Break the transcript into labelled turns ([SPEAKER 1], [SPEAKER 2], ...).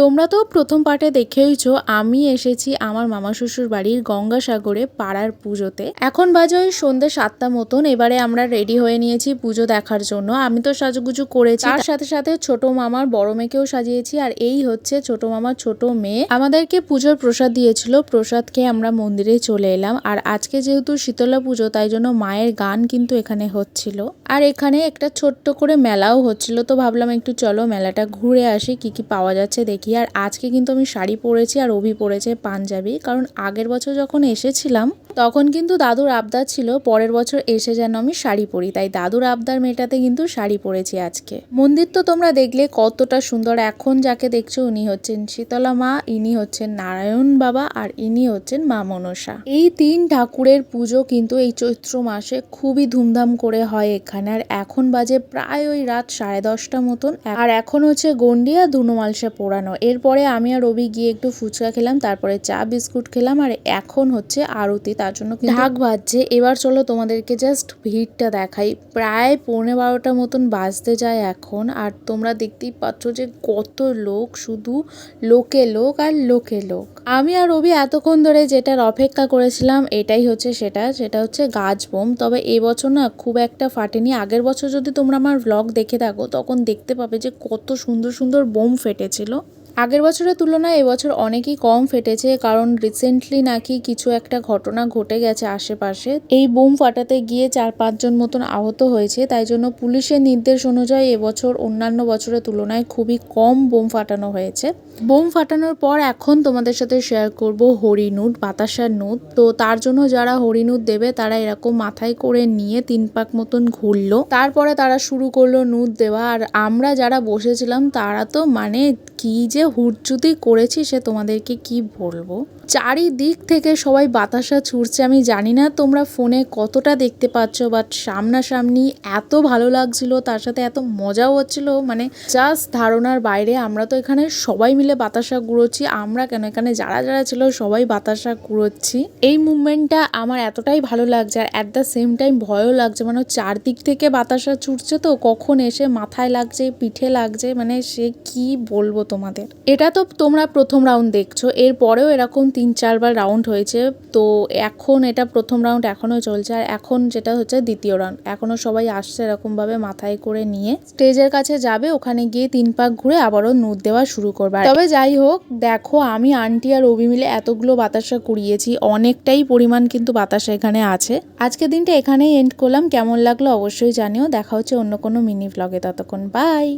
[SPEAKER 1] তোমরা তো প্রথম পার্টে দেখেইছো আমি এসেছি আমার মামা শ্বশুর বাড়ির গঙ্গাসাগরে পাড়ার পুজোতে। এখন বাজে ওই সন্ধ্যে 7টা মতন। এবারে আমরা রেডি হয়ে নিয়েছি পুজো দেখার জন্য। আমি তো সাজুগুজু করেছি, তার সাথে সাথে ছোট মামার বড় মেয়েকেও সাজিয়েছি। আর এই হচ্ছে ছোট মামার ছোট মেয়ে। আমাদেরকে পুজোর প্রসাদ দিয়েছিল, প্রসাদ খেয়ে আমরা মন্দিরে চলে এলাম। আর আজকে যেহেতু শীতলা পুজো তাই জন্য মায়ের গান কিন্তু এখানে হচ্ছিল। আর এখানে একটা ছোট্ট করে মেলাও হচ্ছিল, তো ভাবলাম একটু চলো মেলাটা ঘুরে আসি, কি কি পাওয়া যাচ্ছে দেখি। আর আজকে কিন্তু আমি শাড়ি পরেছি আর অভি পরেছে পাঞ্জাবি, কারণ আগের বছর যখন এসেছিলাম তখন কিন্তু দাদুর আবদার ছিল পরের বছর এসে যেন আমি শাড়ি পরি, তাই দাদুর আবদার মেটাতে কিন্তু শাড়ি পরেছি আজকে। মন্দির তো তোমরা দেখলে কতটা সুন্দর। এখন যাকে দেখছো উনি হচ্ছেন শীতলা মা, ইনি হচ্ছেন নারায়ণ বাবা, আর ইনি হচ্ছেন মা মনসা। এই 3 ঠাকুরের পুজো কিন্তু এই চৈত্র মাসে খুবই ধুমধাম করে হয় এখানে। আর এখন বাজে প্রায় ওই রাত 10:30 মতন। আর এখন হচ্ছে গন্ডিয়া দুনোমালসা পোড়ানো। এরপরে আমি আর রবি গিয়ে একটু ফুচকা খেলাম, তারপরে চা বিস্কুট খেলাম। আর এখন হচ্ছে আরতি, তার জন্য ঢাক বাজছে। এবার চলো তোমাদেরকে জাস্ট ভিড়টা দেখাই। প্রায় 11:15 মতন বাজতে যায় এখন। আর তোমরা দেখতেই পাচ্ছ যে কত লোক, শুধু লোকে লোক আর লোকে লোক। আমি আর রবি এতক্ষণ ধরে যেটার অপেক্ষা করেছিলাম এটাই হচ্ছে সেটা হচ্ছে গাছ বোম। তবে এবছর না খুব একটা ফাটেনি। আগের বছর যদি তোমরা আমার ভ্লগ দেখে থাকো তখন দেখতে পাবে যে কত সুন্দর সুন্দর বোম ফেটেছিল। আগের বছরের তুলনায় এবছর অনেকই কম ফেটেছে, কারণ রিসেন্টলি নাকি কিছু একটা ঘটনা ঘটে গেছে আশেপাশে। এই বোম ফাটাতে গিয়ে 4-5 জন মতন আহত হয়েছে, তাই জন্য পুলিশের নির্দেশ অনুযায়ী এবছর অন্যান্য বছরের তুলনায় খুবই কম বোম ফাটানো হয়েছে। বোম ফাটানোর পর এখন তোমাদের সাথে শেয়ার করব হরিনুট, বাতাসার নুট। তো তার জন্য যারা হরিনুট দেবে তারা এরকম মাথায় করে নিয়ে 3 পাক মতন ঘুরলো, তারপরে তারা শুরু করলো নুট দেওয়া। আর আমরা যারা বসেছিলাম তারা তো মানে কি যে হুড়চুতি করেছি সে তোমাদেরকে কি বলবো। চারিদিক থেকে সবাই বাতাসা ছুটছে। আমি জানি না তোমরা ফোনে কতটা দেখতে পাচ্ছ, বাট সামনাসামনি এত ভালো লাগছিল, তার সাথে এত মজাও হচ্ছিল, মানে জাস্ট ধারণার বাইরে। আমরা তো এখানে সবাই মিলে বাতাসা কুড়োচ্ছি। আমরা কেন, এখানে যারা যারা ছিল সবাই বাতাসা কুড়োচ্ছি। এই মুভমেন্টটা আমার এতটাই ভালো লাগছে, আর অ্যাট দ্য সেম টাইম ভয়ও লাগছে। মানে চারদিক থেকে বাতাসা ছুটছে, তো কখন এসে মাথায় লাগছে, পিঠে লাগছে, মানে সে কি বলবো তোমাদের। এটা তো তোমরা প্রথম রাউন্ড দেখছো, এরপরেও এরকম 3-4 বার রাউন্ড হয়েছে। তো এখন এটা প্রথম রাউন্ড এখনো চলছে, আর এখন যেটা হচ্ছে দ্বিতীয় রাউন্ড। এখনো সবাই আসছে এরকম ভাবে মাথায় করে নিয়ে স্টেজের কাছে যাবে, ওখানে গিয়ে 3 পাক ঘুরে আবারও নুট দেওয়া শুরু করবে। তবে যাই হোক, দেখো আমি আন্টি আর রবি মিলে এতগুলো বাতাসা কুড়িয়েছি, অনেকটাই পরিমাণ কিন্তু বাতাসা এখানে আছে। আজকের দিনটা এখানেই এন্ড করলাম। কেমন লাগলো অবশ্যই জানিও। দেখা হচ্ছে অন্য কোনো মিনি ব্লগে, ততক্ষণ বাই।